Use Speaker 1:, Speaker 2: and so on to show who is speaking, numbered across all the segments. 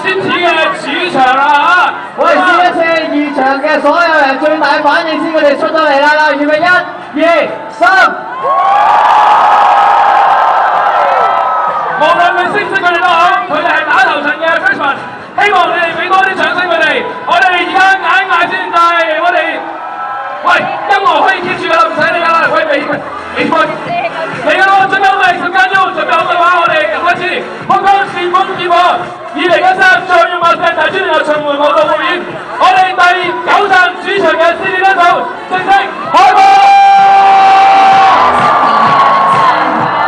Speaker 1: City 嘅主場啦
Speaker 2: 我哋試一次現場嘅所有人最大反應先，佢哋出咗嚟啦！預備1、2、3。
Speaker 1: 無論你識唔識佢哋都好，佢哋係打頭陣嘅 freshman， 希望你哋俾多啲掌聲佢哋。我哋而家嗌先，但係我哋喂音樂可以 keep 住㗎啦，唔使理㗎啦，可以俾嚟㗎咯，準備好未？時間鐘準備好嘅話，我哋開始。香港旋風劍舞2013最耀馬石大專聯合巡迴舞蹈匯演，我哋第9站主場嘅 City 單手正式開幕。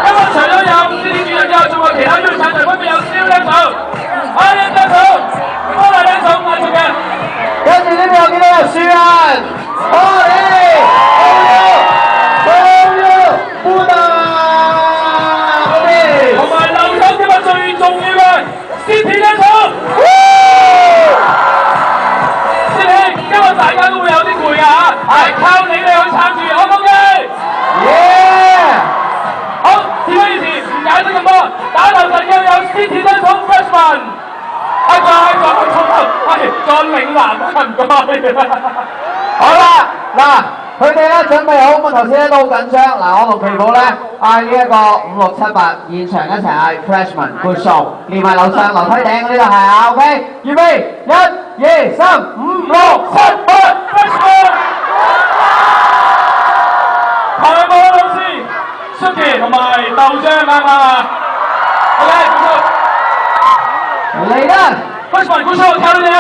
Speaker 1: 今日除咗有 City 主人之外，仲有其他邀請隊，分別有 Steel 單手、Iron 單手、波麗單手藝術嘅。
Speaker 2: 跟住呢邊有幾多個樹人？
Speaker 1: 同埋留守今日最重要嘅 City 單手。City 今日大家都會有啲攰㗎嚇，係靠你哋去撐住，好唔好嘅？好，事不宜遲，唔解釋咁多，打頭陣嘅有 City 單手 freshman， 再嶺南唔該。
Speaker 2: 好啦，嗱，佢哋咧準備好，咁頭先咧都好緊張。嗱，我同皮寶咧嗌呢一個5、6、7、8，現場一齊嗌 freshman good show， 連埋樓上樓梯頂嗰啲都係啊 ，OK， 預備1、2、3、5、6、7、8
Speaker 1: freshman， 排舞老師 Suki 同埋豆漿啱嘛 ？OK，
Speaker 2: 嚟啦
Speaker 1: freshman good show， 睇你哋啊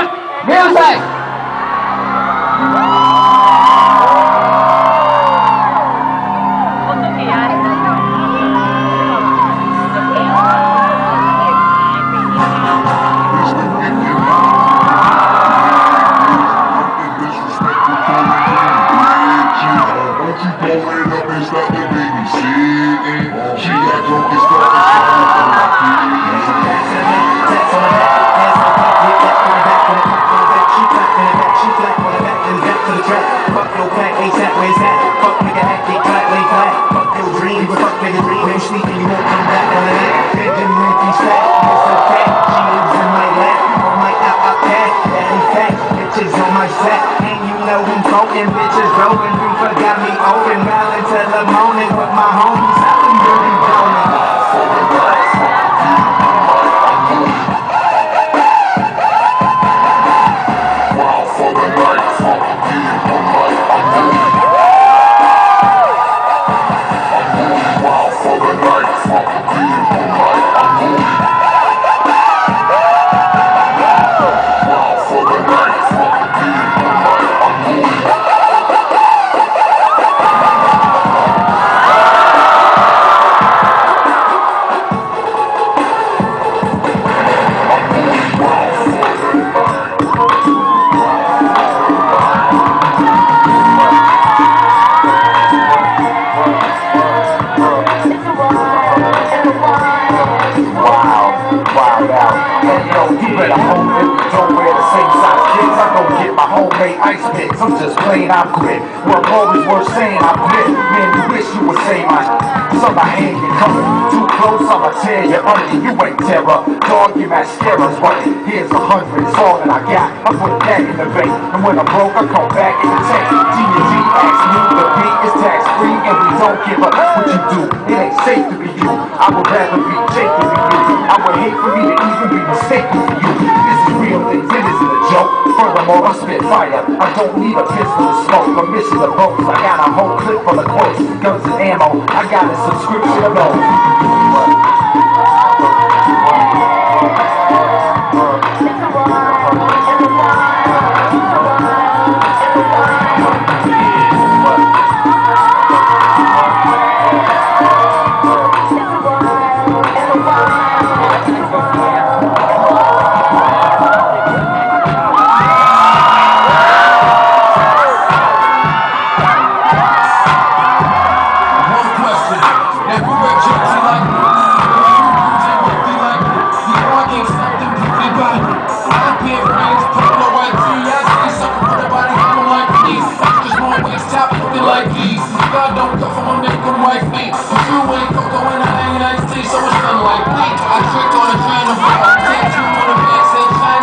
Speaker 2: ，music。I'm
Speaker 3: just plain, I'm quit. Work always worth saying, I'm quit. Man, you wish you would say my so my hand get coming too close, I'ma tear you under. You ain't terror, dog, your mascara's running. Here's 100, it's all that I got. I put that in the bank, and when I'm broke, I come back in the tank. G&G asks me, the beat is tax free, and we don't give up what you do. It ain't safe to be you. I would rather be Jake than be you. I would hate for me to even be mistaken for you. This is real things, it isn't a joke. Furthermore, I spit fire. I don't need a pistol to smoke. Permission to boast. I got a whole clip full of quotes, guns and ammo. I got a subscription of those. So it's fun like me. I trick on a train of take you on the bed, say shine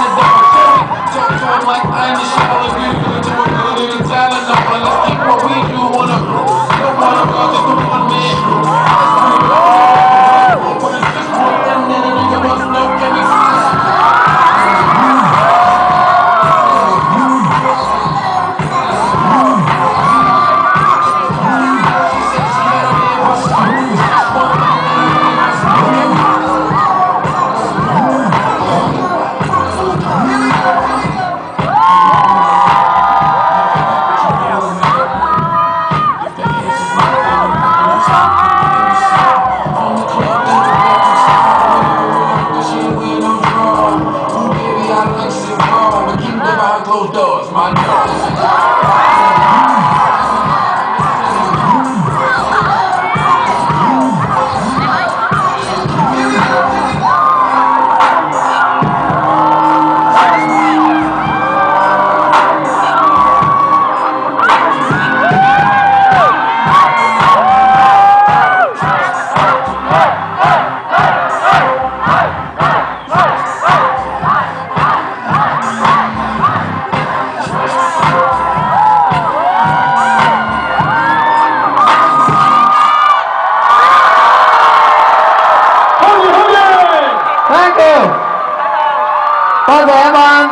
Speaker 2: 多謝一班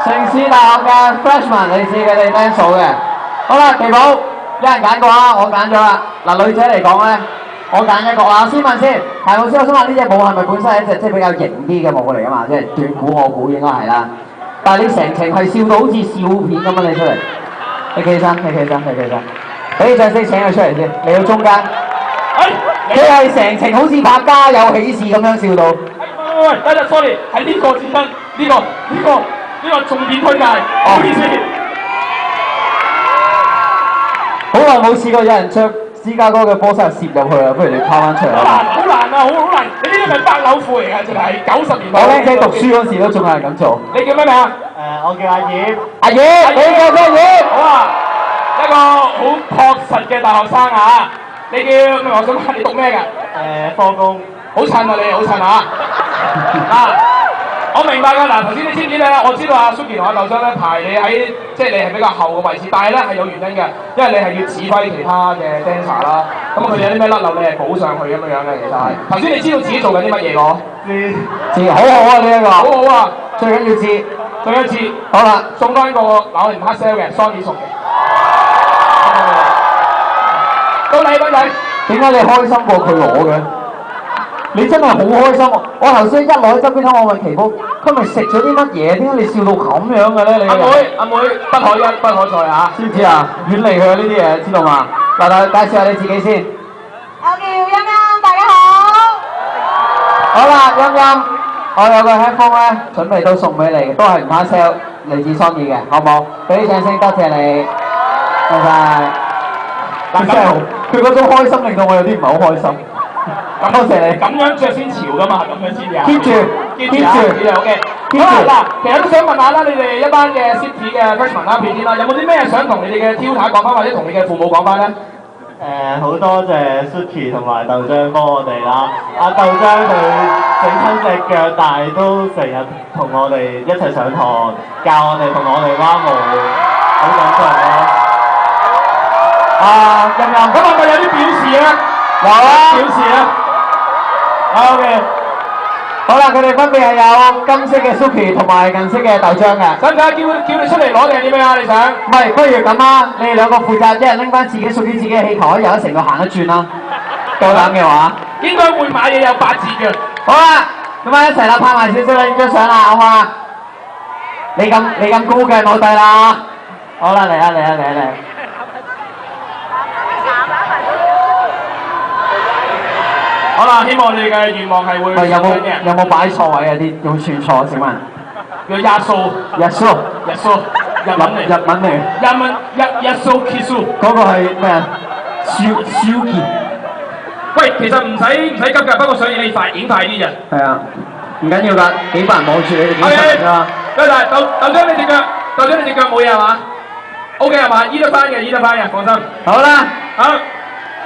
Speaker 2: 城市大學嘅 freshman 嚟自佢哋 dance 組嘅。好啦，旗寶，一人揀個啦，我揀咗啦。嗱，女仔嚟講咧，我揀一個啦。我先問先，係老師，我想問呢隻舞係咪本身係一隻即係比較型啲嘅舞嚟㗎嘛？即係斷估我估應該係啦。但係你成程係笑到好似笑片咁啊！你出嚟，你企起身，你企起身，你企起身，俾啲掌聲請佢出嚟先。嚟到中間，你係成程好似拍家有喜事咁樣笑到。
Speaker 1: 喂，等陣 sorry，係呢個先得，呢個重點推介，唔好意思。
Speaker 2: 好耐冇試過有人着芝加哥嘅波衫攝入去啊！不如你拋翻出嚟啦。
Speaker 1: 好難啊，好難！你呢啲咪百柳褲嚟㗎，淨係90年代。
Speaker 2: 我僆仔讀書嗰時都仲係咁做。
Speaker 1: 你叫咩名啊？
Speaker 2: 我叫阿葉。阿葉，你叫咩葉？
Speaker 1: 好啊，一個好樸實嘅大學生啊！你叫咩？我想問你讀咩㗎？
Speaker 2: 科工。
Speaker 1: 好襯啊！你好襯啊！我明白㗎。嗱，頭先你知唔知咧？我知道阿 Suki 同阿豆漿咧排你喺即係你係比較後嘅位置，但係咧係有原因嘅，因為你係要指揮其他嘅 dancer 啦。咁佢哋有啲咩甩漏，你係補上去咁樣嘅，其實係。頭先你知道自己做緊啲乜嘢個？知，好好啊呢一個。好好啊，最緊要知，最一次。好啦，送翻個嗱我哋唔黑 sell 嘅 Sony 送嘅。到你嗰仔，
Speaker 2: 點解你開心過佢攞嘅？你真係好開心！我頭先一落喺側邊睇，我問旗寶，佢咪食咗啲乜嘢？點解你笑到咁樣嘅咧？你
Speaker 1: 阿妹，不可一不可再啊！
Speaker 2: 知唔知啊？遠離佢呢啲嘢，知道嘛？嗱，介紹下你自己先。
Speaker 4: 我叫欣欣，大家好。
Speaker 2: 好啦，欣欣，我有個 headphone 咧，準備都送俾你，都係唔怕 sell，嚟自 Sony 嘅，好唔好？俾啲掌聲，多謝你，多謝。但真係好，佢嗰種開心令到我有啲唔係好開心。多謝你。
Speaker 1: 咁樣着先潮㗎嘛，咁樣先啊。
Speaker 2: keep 住
Speaker 1: ，OK。好啦，嗱，其實都想問下啦，你哋一班嘅 City 嘅 freshman 啦、片啦，有冇啲咩想同你哋嘅 tutor 講翻，或者同你嘅父母講翻咧？
Speaker 5: 好多謝 Suki 同埋豆漿幫我哋啦。阿豆漿佢整親隻腳，但係都成日同我哋一齊上堂，教我哋同我哋蛙舞，好感動咯。
Speaker 1: 欣欣，咁係咪有啲表示咧？
Speaker 2: 有啊，
Speaker 1: 表示咧。OK。
Speaker 2: 好啦，佢哋分別係有金色嘅 Suki 同埋銀色嘅豆漿嘅。
Speaker 1: 使唔使叫你出嚟攞定係點樣啊？你想？
Speaker 2: 唔係，不如咁啦，你哋兩個負責，一人拎翻自己屬於自己嘅氣球，可以由得成個行一轉啦。夠膽嘅話，
Speaker 1: 應該會買嘢有8折嘅。
Speaker 2: 好啦，咁啊一齊啦，拍埋少少啦，影張相啦，好嘛？你咁高嘅冇計啦。好啦，嚟啦。
Speaker 1: 好啦，希望你嘅願望係會。
Speaker 2: 有冇擺錯位啊？啲有冇串錯？請問？
Speaker 1: 叫日數。日文嚟。日數 kisu。
Speaker 2: 嗰個係咩啊？燒件。
Speaker 1: 喂，其實唔使急㗎，不過想影快啲啫。
Speaker 2: 係啊，唔緊要㗎，幾百人望住你哋點出嚟㗎？
Speaker 1: 但係豆漿你隻腳冇嘢係嘛 ？OK 係嘛？醫得翻嘅，放心。
Speaker 2: 好啦，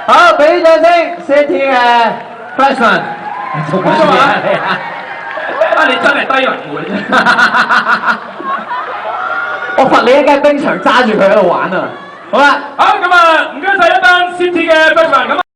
Speaker 2: 好，俾掌聲 ，City 嘅 freshman。做乜嘢啊？
Speaker 1: 你真係低能喎！
Speaker 2: 我罰你一間冰場揸住佢喺度玩啊！好啦，
Speaker 1: 好咁啊，唔該晒一班 City 嘅 freshman 咁。